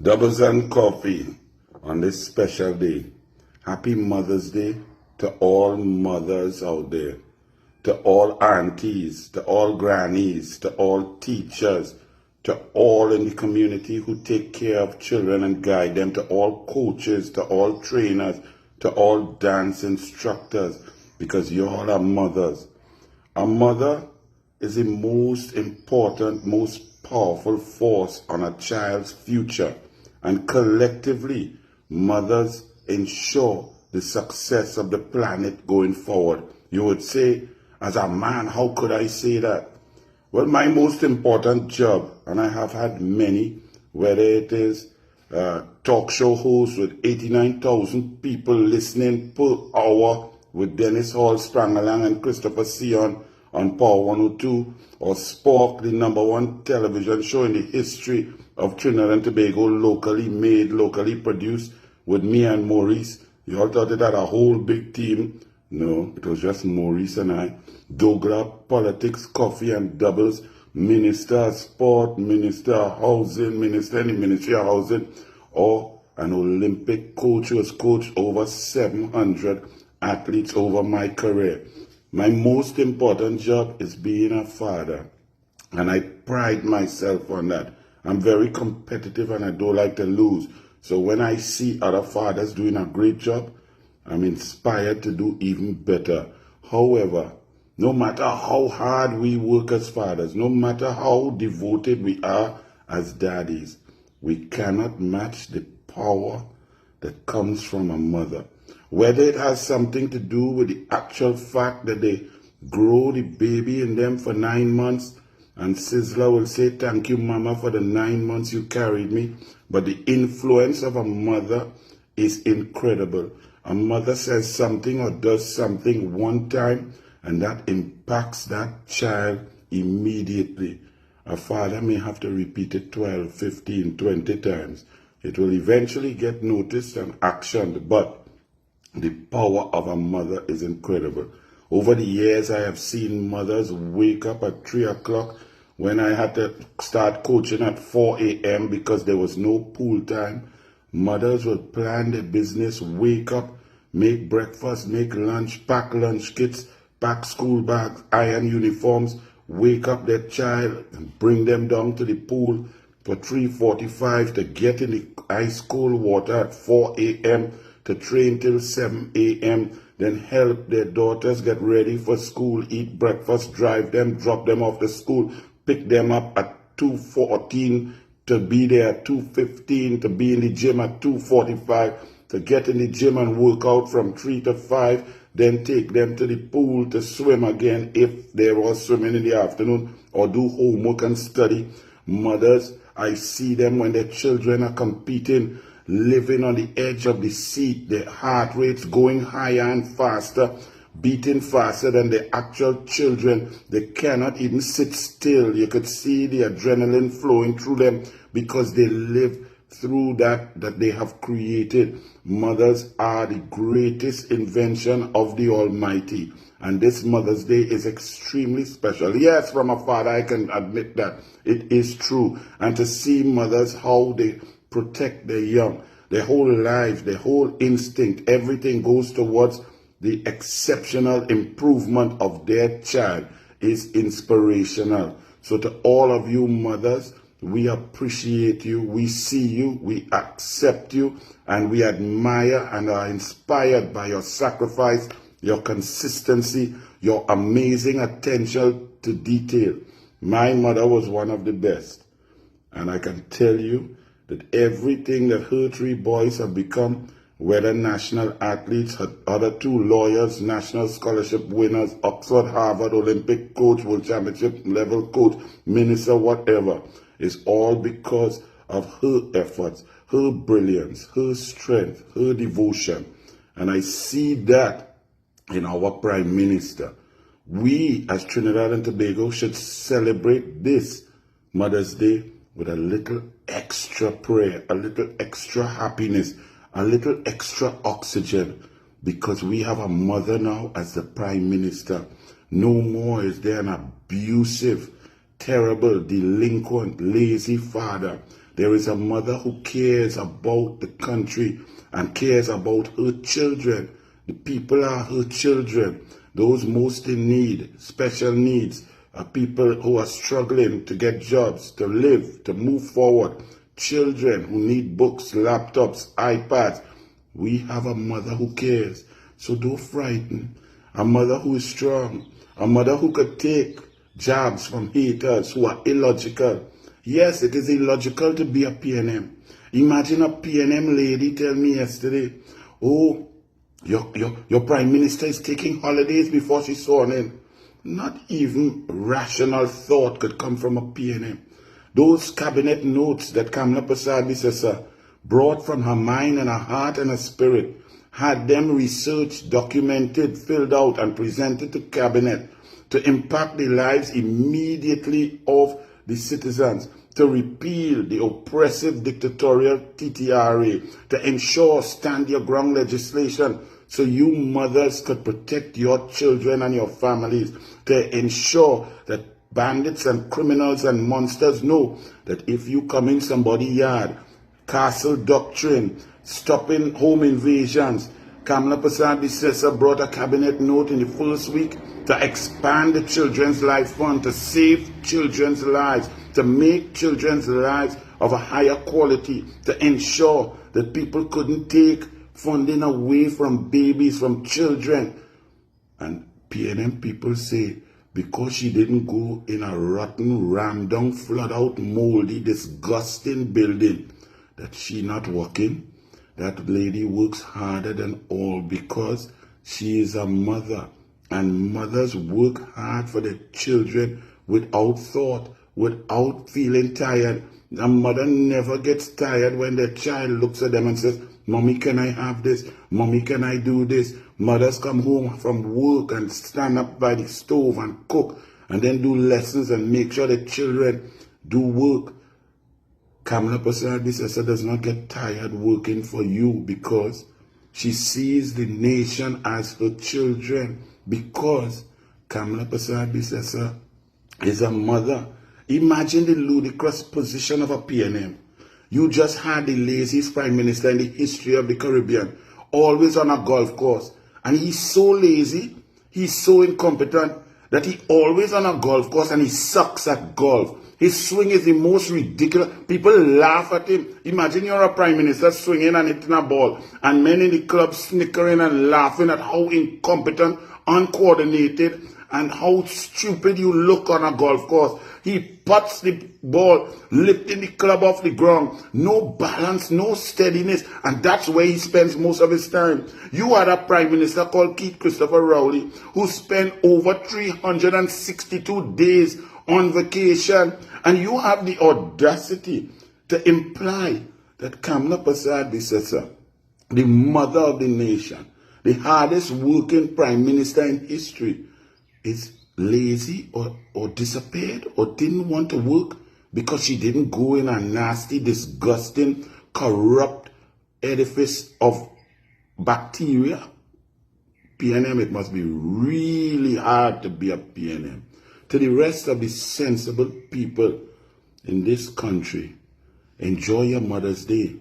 Doubles and coffee on this special day. Happy Mother's Day to all mothers out there, to all aunties, to all grannies, to all teachers, to all in the community who take care of children and guide them, to all coaches, to all trainers, to all dance instructors, because you all are mothers. A mother is the most important, most powerful force on a child's future. And collectively, mothers ensure the success of the planet going forward. You would say, as a man, how could I say that? Well, my most important job, and I have had many, whether it is talk show host with 89,000 people listening per hour with Dennis Hall, Sprangalang, and Christopher Sion on Power 102, or Spork, the #1 television show in the history of Trinidad and Tobago, locally made, locally produced, with me and Maurice. You all thought it had a whole big team. No, it was just Maurice and I. Dogra, politics, coffee and doubles, minister of sport, minister of housing, minister in the Ministry of Housing, or an Olympic coach who has coached over 700 athletes over my career. My most important job is being a father, and I pride myself on that. I'm very competitive and I don't like to lose. So when I see other fathers doing a great job, I'm inspired to do even better. However, no matter how hard we work as fathers, no matter how devoted we are as daddies, we cannot match the power that comes from a mother. Whether it has something to do with the actual fact that they grow the baby in them for 9 months, and Sizzler will say, thank you, Mama, for the 9 months you carried me. But the influence of a mother is incredible. A mother says something or does something one time, and that impacts that child immediately. A father may have to repeat it 12, 15, 20 times. It will eventually get noticed and actioned, but the power of a mother is incredible. Over the years, I have seen mothers wake up at 3 o'clock when I had to start coaching at 4 a.m. because there was no pool time. Mothers would plan their business, wake up, make breakfast, make lunch, pack lunch kits, pack school bags, iron uniforms, wake up their child and bring them down to the pool for 3:45 to get in the ice cold water at 4 a.m. to train till 7 a.m., then help their daughters get ready for school, eat breakfast, drive them, drop them off to school, pick them up at 2:14 to be there at 2:15, to be in the gym at 2:45, to get in the gym and work out from 3 to 5, then take them to the pool to swim again if they were swimming in the afternoon, or do homework and study. Mothers, I see them when their children are competing, living on the edge of the seat, their heart rates going higher and faster, beating faster than the actual children. They cannot even sit still. You could see the adrenaline flowing through them because they live through that they have created. Mothers are the greatest invention of the Almighty. And this Mother's Day is extremely special. Yes, from a father, I can admit that. It is true. And to see mothers, how they protect their young, their whole life, their whole instinct, everything goes towards the exceptional improvement of their child is inspirational. So to all of you mothers, we appreciate you, we see you, we accept you, and we admire and are inspired by your sacrifice, your consistency, your amazing attention to detail. My mother was one of the best, and I can tell you that everything that her 3 boys have become, whether national athletes, her other 2 lawyers, national scholarship winners, Oxford, Harvard, Olympic coach, world championship level coach, minister, whatever, is all because of her efforts, her brilliance, her strength, her devotion. And I see that in our Prime Minister. We as Trinidad and Tobago should celebrate this Mother's Day with a little extra prayer, a little extra happiness, a little extra oxygen, because we have a mother now as the Prime Minister. No more is there an abusive, terrible, delinquent, lazy father. There is a mother who cares about the country and cares about her children. The people are her children. Those most in need, special needs, are people who are struggling to get jobs, to live, to move forward. Children who need books, laptops, iPads. We have a mother who cares. So don't frighten. A mother who is strong. A mother who could take jabs from haters who are illogical. Yes, it is illogical to be a PNM. Imagine a PNM lady tell me yesterday, oh, your prime minister is taking holidays before she's sworn in. Not even rational thought could come from a PNM. Those cabinet notes that Kamla Persad Bissessar brought from her mind and her heart and her spirit, had them researched, documented, filled out and presented to cabinet to impact the lives immediately of the citizens, to repeal the oppressive dictatorial TTRA, to ensure stand your ground legislation so you mothers could protect your children and your families, to ensure that bandits and criminals and monsters know that if you come in somebody's yard, castle doctrine, stopping home invasions. Kamla Persad Bissessar brought a cabinet note in the first week to expand the Children's Life Fund, to save children's lives, to make children's lives of a higher quality, to ensure that people couldn't take funding away from babies, from children. And PNM people say, because she didn't go in a rotten, rammed-down, flood-out, moldy, disgusting building, that she not working. That lady works harder than all because she is a mother. And mothers work hard for their children without thought, without feeling tired. A mother never gets tired when their child looks at them and says, Mommy, can I have this? Mommy, can I do this? Mothers come home from work and stand up by the stove and cook and then do lessons and make sure the children do work. Kamla Persad Bissessar does not get tired working for you because she sees the nation as her children, because Kamla Persad Bissessar is a mother. Imagine the ludicrous position of a PNM. You just had the laziest prime minister in the history of the Caribbean, always on a golf course. And he's so lazy, he's so incompetent that he always on a golf course and he sucks at golf. His swing is the most ridiculous. People laugh at him. Imagine you're a prime minister swinging and hitting a ball, and men in the club snickering and laughing at how incompetent, uncoordinated, and how stupid you look on a golf course. He puts the ball, lifting the club off the ground. No balance, no steadiness, and that's where he spends most of his time. You had a prime minister called Keith Christopher Rowley who spent over 362 days on vacation, and you have the audacity to imply that Kamla Persad Bissessar, the mother of the nation, the hardest working prime minister in history, is lazy or disappeared or didn't want to work because she didn't go in a nasty, disgusting, corrupt edifice of bacteria. PNM, it must be really hard to be a PNM. To the rest of the sensible people in this country, enjoy your Mother's Day,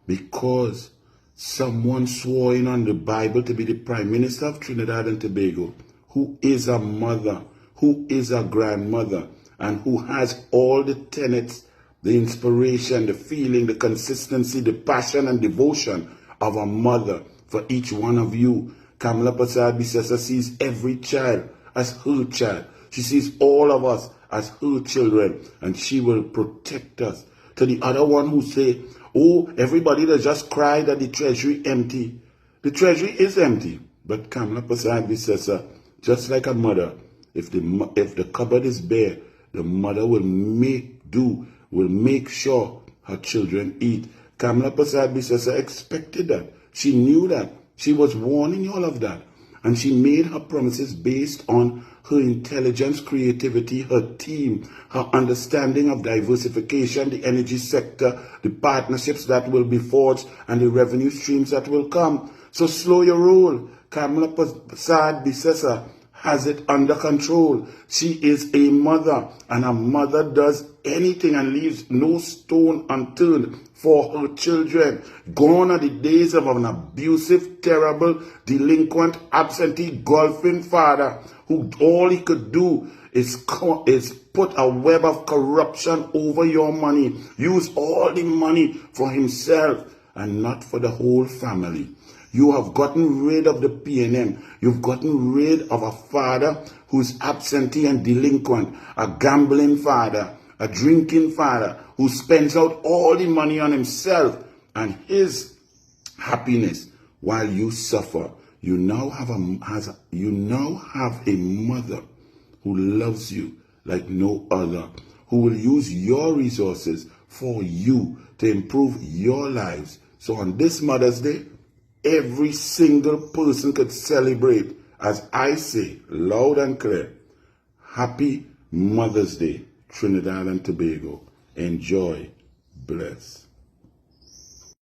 because someone swore in on the Bible to be the Prime Minister of Trinidad and Tobago, who is a mother, who is a grandmother, and who has all the tenets, the inspiration, the feeling, the consistency, the passion and devotion of a mother for each one of you. Kamla Persad Bissessar sees every child as her child. She sees all of us as her children, and she will protect us. To the other one who say, oh, everybody that just cried that the treasury empty. The treasury is empty. But Kamla Persad Bissessar, just like a mother, if the cupboard is bare, the mother will make do, will make sure her children eat. Kamla Persad Bissessar expected that. She knew that. She was warning all of that. And she made her promises based on her intelligence, creativity, her team, her understanding of diversification, the energy sector, the partnerships that will be forged, and the revenue streams that will come. So slow your roll. Kamla Persad Bissessar has it under control. She is a mother, and a mother does anything and leaves no stone unturned for her children. Gone are the days of an abusive, terrible, delinquent, absentee, golfing father who all he could do is put a web of corruption over your money, use all the money for himself and not for the whole family. You have gotten rid of the P&M. You've gotten rid of a father who's absentee and delinquent, a gambling father, a drinking father who spends out all the money on himself and his happiness while you suffer. You now have a mother who loves you like no other, who will use your resources for you to improve your lives. So on this Mother's Day, every single person could celebrate, as I say loud and clear, Happy Mother's Day, Trinidad and Tobago. Enjoy. Bless.